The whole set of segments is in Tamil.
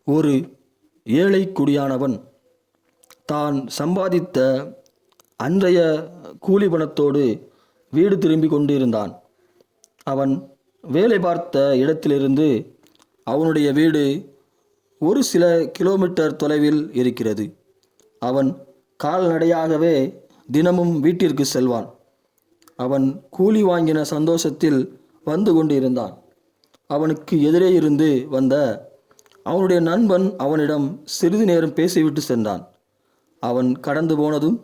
ஒரு ஏழை குடியானவன் தான் சம்பாதித்த அன்றைய கூலி பணத்தோடு வீடு திரும்பி கொண்டிருந்தான். அவன் வேலை பார்த்த இடத்திலிருந்து அவனுடைய வீடு ஒரு சில கிலோமீட்டர் தொலைவில் இருக்கிறது. அவன் கால்நடையாகவே தினமும் வீட்டிற்கு செல்வான். அவன் கூலி வாங்கின சந்தோஷத்தில் வந்து கொண்டிருந்தான். அவனுக்கு எதிரே இருந்து வந்த அவனுடைய நண்பன் அவனிடம் சிறிது நேரம் பேசிவிட்டு சென்றான். அவன் கடந்து போனதும்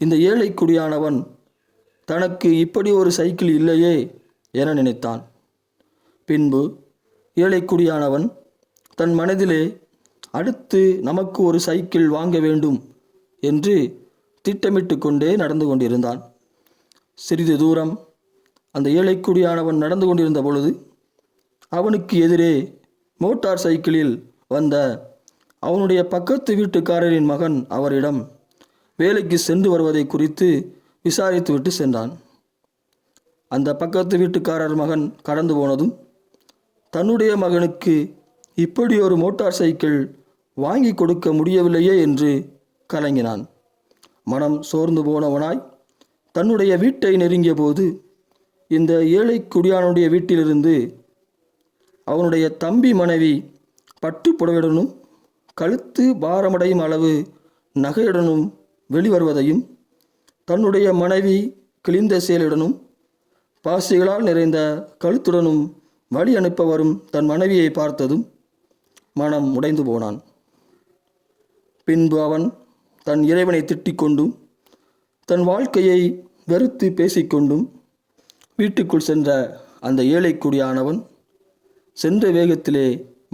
இந்த ஏழை குடியானவன் தனக்கு இப்படி ஒரு சைக்கிள் இல்லையே என நினைத்தான். பின்பு ஏழை குடியானவன் தன் மனதிலே அடுத்து நமக்கு ஒரு சைக்கிள் வாங்க வேண்டும் என்று திட்டமிட்டு கொண்டே நடந்து கொண்டிருந்தான். சிறிது தூரம் அந்த ஏழை குடியானவன் நடந்து கொண்டிருந்த பொழுது அவனுக்கு எதிரே மோட்டார் சைக்கிளில் வந்த அவனுடைய பக்கத்து வீட்டுக்காரரின் மகன் அவரிடம் வேலைக்கு சென்று வருவதை குறித்து விசாரித்துவிட்டு சென்றான். அந்த பக்கத்து வீட்டுக்காரர் மகன் கடந்து போனதும் தன்னுடைய மகனுக்கு இப்படி ஒரு மோட்டார் சைக்கிள் வாங்கி கொடுக்க முடியவில்லையே என்று கலங்கினான். மனம் சோர்ந்து போனவனாய் தன்னுடைய வீட்டை நெருங்கிய போது இந்த ஏழை குடியானுடைய வீட்டிலிருந்து அவனுடைய தம்பி மனைவி பட்டு புடவையுடனும் கழுத்து பாரமடையும் அளவு நகையுடனும் வெளிவருவதையும், தன்னுடைய மனைவி கிழிந்த சேலுடனும் பாசிகளால் நிறைந்த கழுத்துடனும் வழி அனுப்ப வரும் தன் மனைவியை பார்த்ததும் மனம் உடைந்து போனான். பின்பு அவன் தன் இறைவனை திட்டிக் கொண்டும் தன் வாழ்க்கையை வெறுத்து பேசிக்கொண்டும் வீட்டுக்குள் சென்ற அந்த ஏழை குடியானவன் சென்ற வேகத்திலே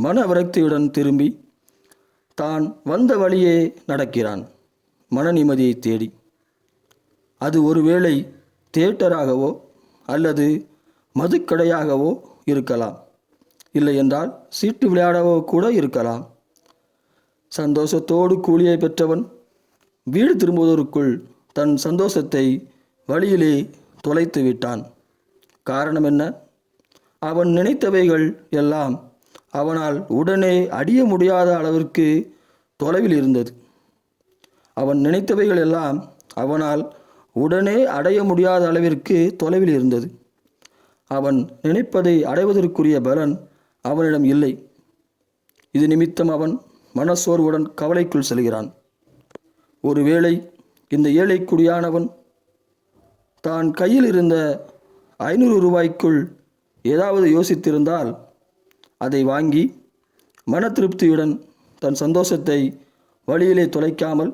மன விரக்தியுடன் திரும்பி தான் வந்த வழியே நடக்கிறான், மன நிம்மதியை தேடி. அது ஒருவேளை தியேட்டராகவோ அல்லது மதுக்கடையாகவோ இருக்கலாம், இல்லை என்றால் சீட்டு விளையாடவோ கூட இருக்கலாம். சந்தோஷத்தோடு கூலியை பெற்றவன் வீடு திரும்புவதற்குள் தன் சந்தோஷத்தை வழியிலே தொலைத்து விட்டான். காரணம் என்ன? அவன் நினைத்தவைகள் எல்லாம் அவனால் உடனே அடைய முடியாத அளவிற்கு தொலைவில் இருந்தது. அவன் நினைத்தவைகள் எல்லாம் அவனால் உடனே அடைய முடியாத அளவிற்கு தொலைவில் இருந்தது. அவன் நினைப்பதை அடைவதற்குரிய பலன் அவனிடம் இல்லை. இது நிமித்தம் அவன் மனசோர்வுடன் கவலைக்குள் செல்கிறான். ஒருவேளை இந்த ஏழை குடியானவன் தான் கையில் இருந்த 500 ரூபாய்க்குள் ஏதாவது யோசித்திருந்தால் அதை வாங்கி மன திருப்தியுடன் தன் சந்தோஷத்தை வழியிலே தொலைக்காமல்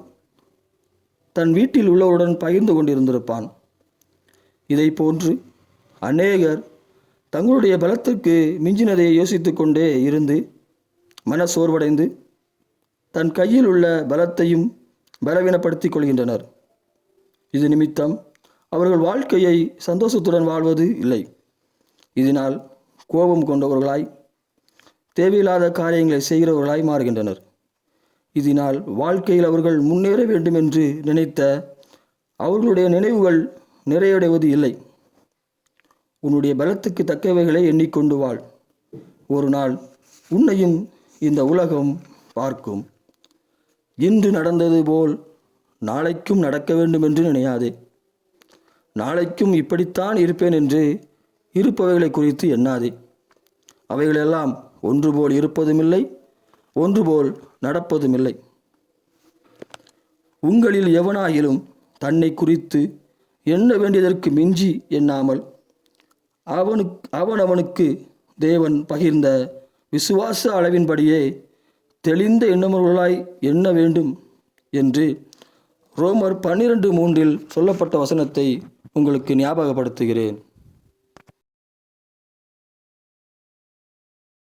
தன் வீட்டில் உள்ளவருடன் பகிர்ந்து கொண்டிருந்திருப்பான். இதை போன்று அநேகர் தங்களுடைய பலத்திற்கு மிஞ்சினதை யோசித்து கொண்டே இருந்து மன சோர்வடைந்து தன் கையில் உள்ள பலத்தையும் பலவீனப்படுத்திக் கொள்கின்றனர். இது நிமித்தம் அவர்கள் வாழ்க்கையை சந்தோஷத்துடன் வாழ்வது இல்லை. இதனால் கோபம் கொண்டவர்களாய் தேவையில்லாத காரியங்களை செய்கிறவர்களாய் மாறுகின்றனர். இதனால் வாழ்க்கையில் அவர்கள் முன்னேற வேண்டும் என்று நினைத்த அவர்களுடைய நினைவுகள் நிறைவடைவது இல்லை. உன்னுடைய பலத்துக்கு தக்கவைகளை எண்ணிக்கொண்டு வாழ். ஒரு நாள் உன்னையும் இந்த உலகம் பார்க்கும். இன்று நடந்தது போல் நாளைக்கும் நடக்க வேண்டும் என்று நினையாதே. நாளைக்கும் இப்படித்தான் இருப்பேன் என்று இருப்பவைகளை குறித்து எண்ணாதே. அவைகளெல்லாம் ஒன்று போல் இருப்பதுமில்லை, ஒன்று போல் நடப்பதுமில்லை. உங்களில் எவனாயிலும் தன்னை குறித்து எண்ண வேண்டியதற்கு மிஞ்சி எண்ணாமல் அவனுக்கு தேவன் பகிர்ந்த விசுவாச அளவின்படியே தெளிந்த எண்ணமுள்ளவர்களாய் எண்ண வேண்டும் என்று ரோமர் 12:3 சொல்லப்பட்ட வசனத்தை உங்களுக்கு ஞாபகப்படுத்துகிறேன்.